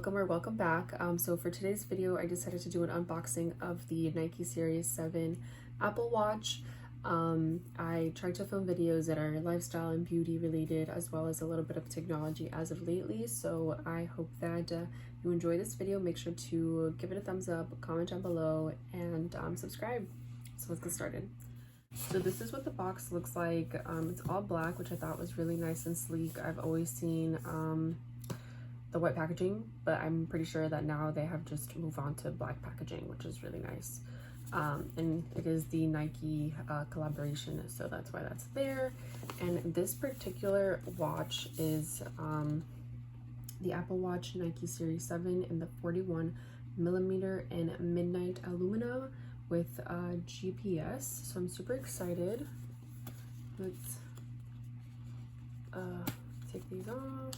welcome or welcome back. So for today's video, I decided to do an unboxing of the Nike Series 7 Apple Watch. I tried to film videos that are lifestyle and beauty related, as well as a little bit of technology as of lately. So I hope that you enjoy this video. Make sure to give it a thumbs up, comment down below, and subscribe. So let's get started. So this is what the box looks like. It's all black, which I thought was really nice and sleek. I've always seen the white packaging, but I'm pretty sure that now they have just moved on to black packaging, which is really nice. And it is the Nike collaboration, so that's why that's there. And this particular watch is the Apple Watch Nike Series 7 in the 41mm in midnight aluminum with GPS. So I'm super excited. Let's take these off.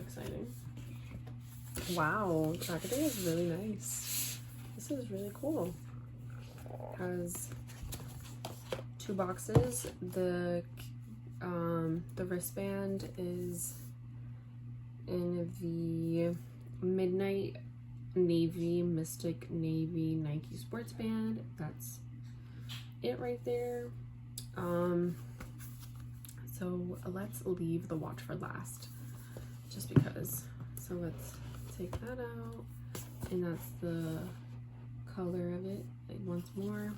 Exciting. Wow, the packaging is really nice. This is really cool. It has two boxes. The wristband is in the midnight navy, mystic navy Nike sports band. That's it right there. So let's leave the watch for last, just because. So let's take that out, and that's the color of it once more.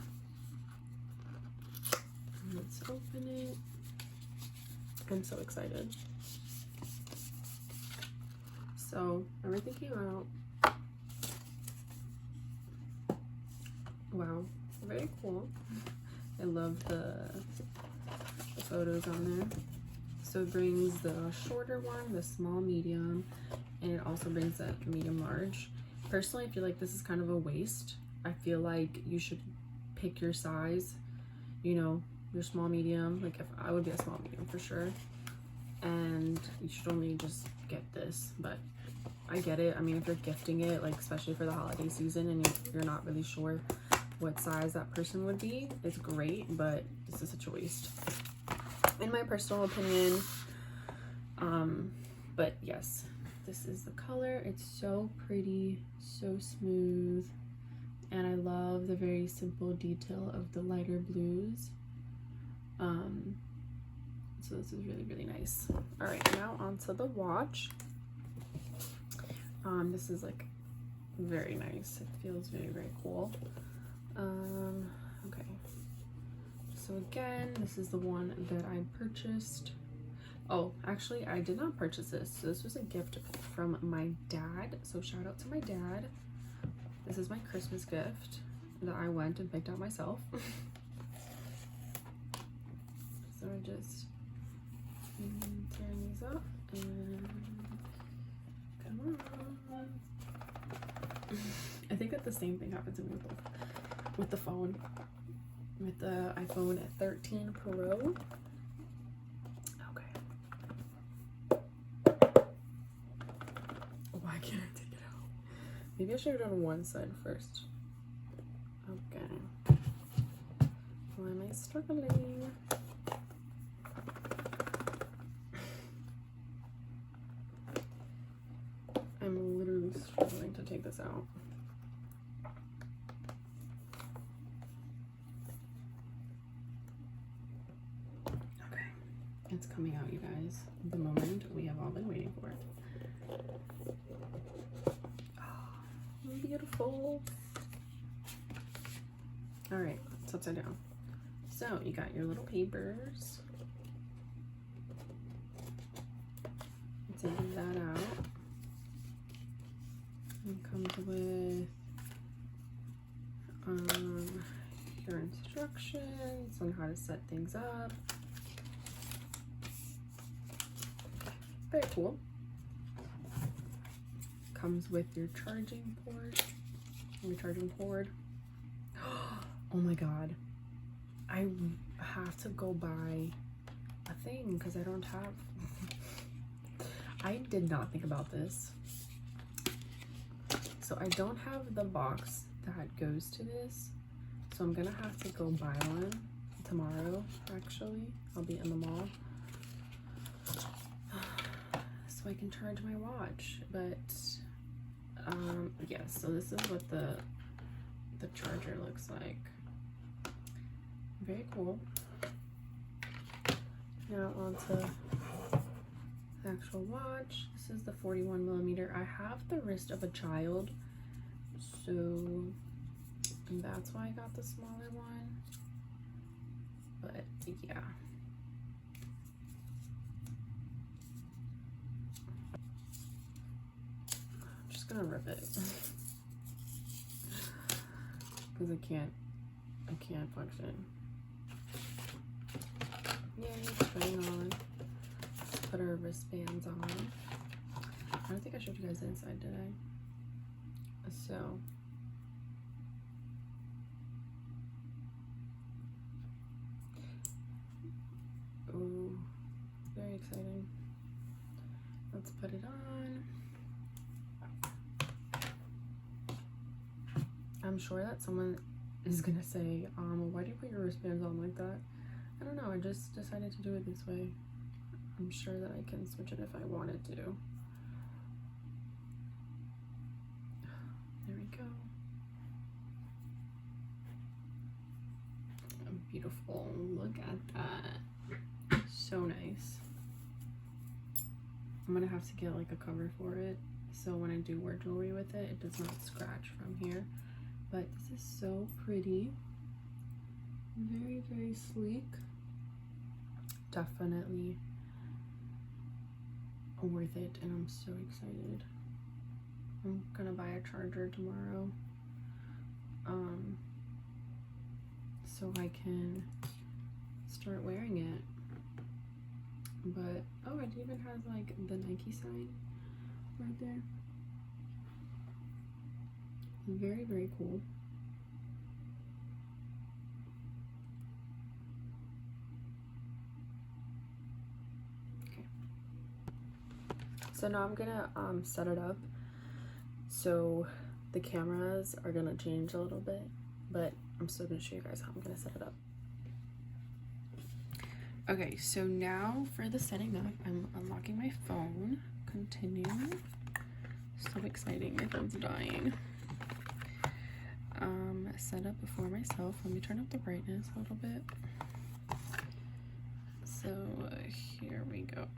And let's open it. I'm so excited. So everything came out. Wow, very cool. I love the photos on there. So it brings the shorter one, the small medium, and it also brings a medium large. Personally, I feel like this is kind of a waste. I feel like you should pick your size, you know, your small medium. Like, if I would be a small medium for sure, and you should only just get this. But I get it. I mean, if you're gifting it, like especially for the holiday season, and you're not really sure what size that person would be, it's great, but this is such a waste, in my personal opinion. But yes, this is the color. It's so pretty, so smooth, and I love the very simple detail of the lighter blues. So this is really, really nice. All right, now onto the watch. This is like very nice. It feels very, very cool. Okay. So again, this is the one that I purchased. Oh, actually, I did not purchase this. So this was a gift from my dad. So shout out to my dad. This is my Christmas gift that I went and picked out myself. So I just turn these off and come on. I think that the same thing happened to me with the phone. With the iPhone 13 Pro. Okay. Why can't I take it out? Maybe I should have done one side first. Okay. Why am I struggling? I'm literally struggling to take this out. It's coming out, you guys. The moment we have all been waiting for. Oh, beautiful. All right, it's upside down. So you got your little papers. Take that out. It comes with your instructions on how to set things up. Very cool. Comes with your charging port. Your charging cord. Oh my god. I have to go buy a thing because I don't have. I did not think about this. So I don't have the box that goes to this. So I'm gonna have to go buy one tomorrow, actually. I'll be in the mall. So I can charge my watch. But yeah, so this is what the charger looks like. Very cool. Now onto the actual watch. This is the 41mm. I have the wrist of a child, so that's why I got the smaller one. But yeah. I'm just gonna rip it. Because I can't function. Yay, putting on. Let's put our wristbands on. I don't think I showed you guys the inside, did I? So ooh, very exciting. Let's put it on. I'm sure that someone is gonna say, why do you put your wristbands on like that? I don't know, I just decided to do it this way. I'm sure that I can switch it if I wanted to. There we go. Beautiful, look at that. So nice. I'm gonna have to get like a cover for it, so when I do wear jewelry with it, it does not scratch from here. But this is so pretty. Very, very sleek. Definitely worth it, and I'm so excited. I'm gonna buy a charger tomorrow, so I can start wearing it. But oh, it even has like the Nike sign right there. Very, very cool. Okay. So now I'm gonna set it up. So the cameras are gonna change a little bit, but I'm still gonna show you guys how I'm gonna set it up. Okay, so now for the setting up, I'm unlocking my phone. Continue. So exciting, my phone's dying. Set up before myself. Let me turn up the brightness a little bit. So here we go.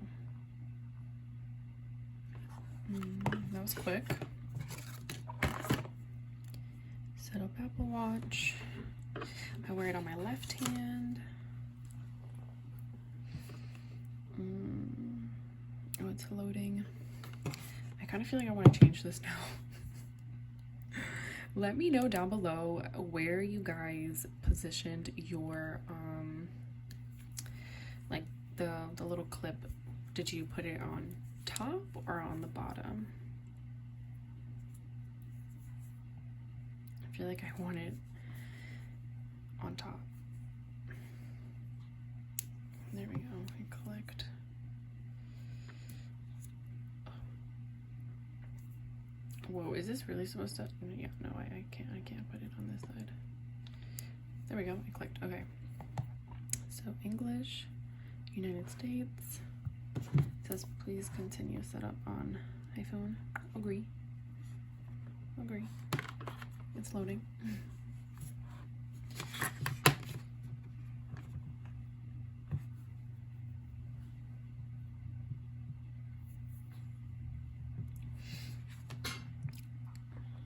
That was quick. Set up Apple Watch. I wear it on my left hand. Oh, it's loading. I kind of feel like I want to change this now. Let me know down below where you guys positioned your like the little clip. Did you put it on top or on the bottom? I feel like I want it on top. There we go. I clicked. Whoa, is this really supposed to? Yeah, no, I can't put it on this side. There we go. I clicked. Okay. So English, United States. It says please continue setup on iPhone. Agree. Agree. It's loading.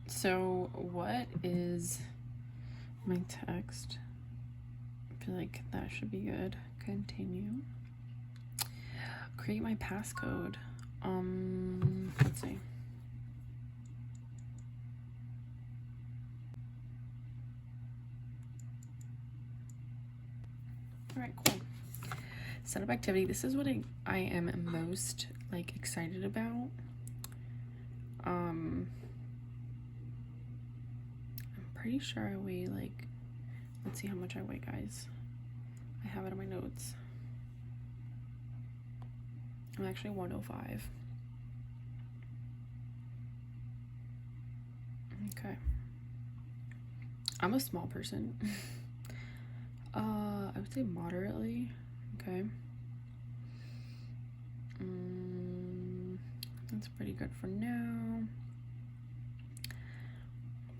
So what is my text? I feel like that should be good. Continue. Create my passcode. Let's see. All right, cool. Setup activity. This is what I am most like excited about. I'm pretty sure I weigh like, let's see how much I weigh, guys. I have it in my notes. I'm actually 105. Okay. I'm a small person. I would say moderately. Okay. That's pretty good for now.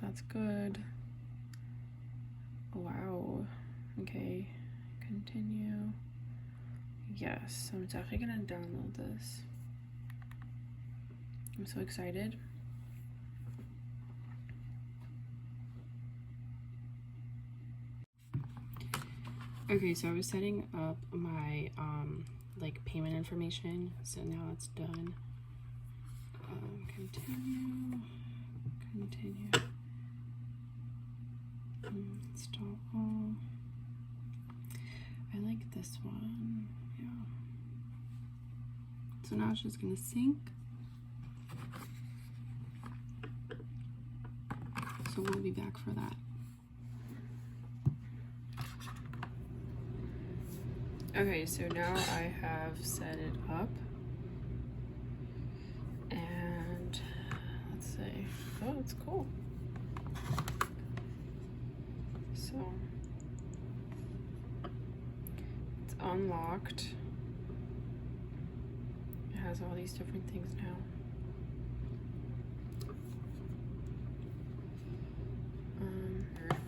That's good. Wow. Okay. Continue. Yes, I'm definitely gonna download this. I'm so excited. Okay, so I was setting up my like payment information, so now it's done. Continue. Install all. I like this one. Yeah. So now it's just gonna sync. So we'll be back for that. Okay, so now I have set it up. And let's see. Oh, it's cool. So it's unlocked. It has all these different things now.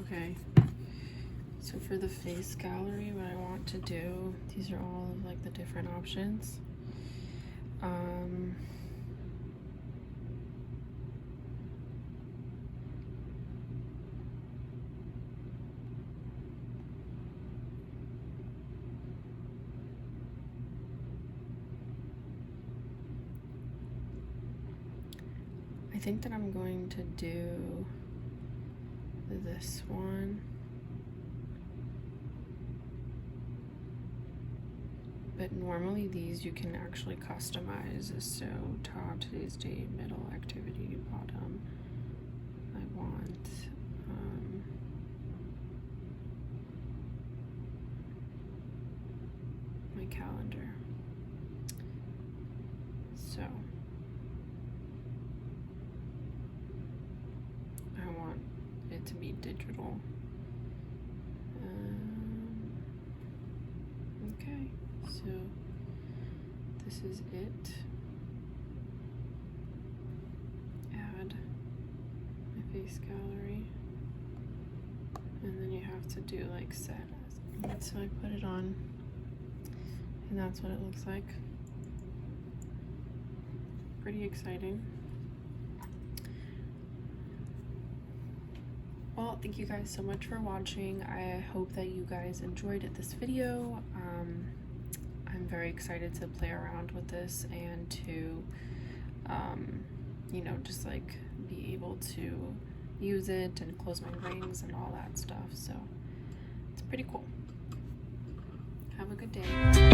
Okay. So for the face gallery, what I want to do, these are all of like the different options. I think that I'm going to do this one. But normally these you can actually customize. So top, today's date, middle, activity, bottom. I want my calendar. So I want it to be digital. Okay, so this is it. Add my face gallery, and then you have to do like set as. So I put it on, and that's what it looks like. Pretty exciting. Well, thank you guys so much for watching. I hope that you guys enjoyed this video. I'm very excited to play around with this and to, you know, just like be able to use it and close my rings and all that stuff. So it's pretty cool. Have a good day.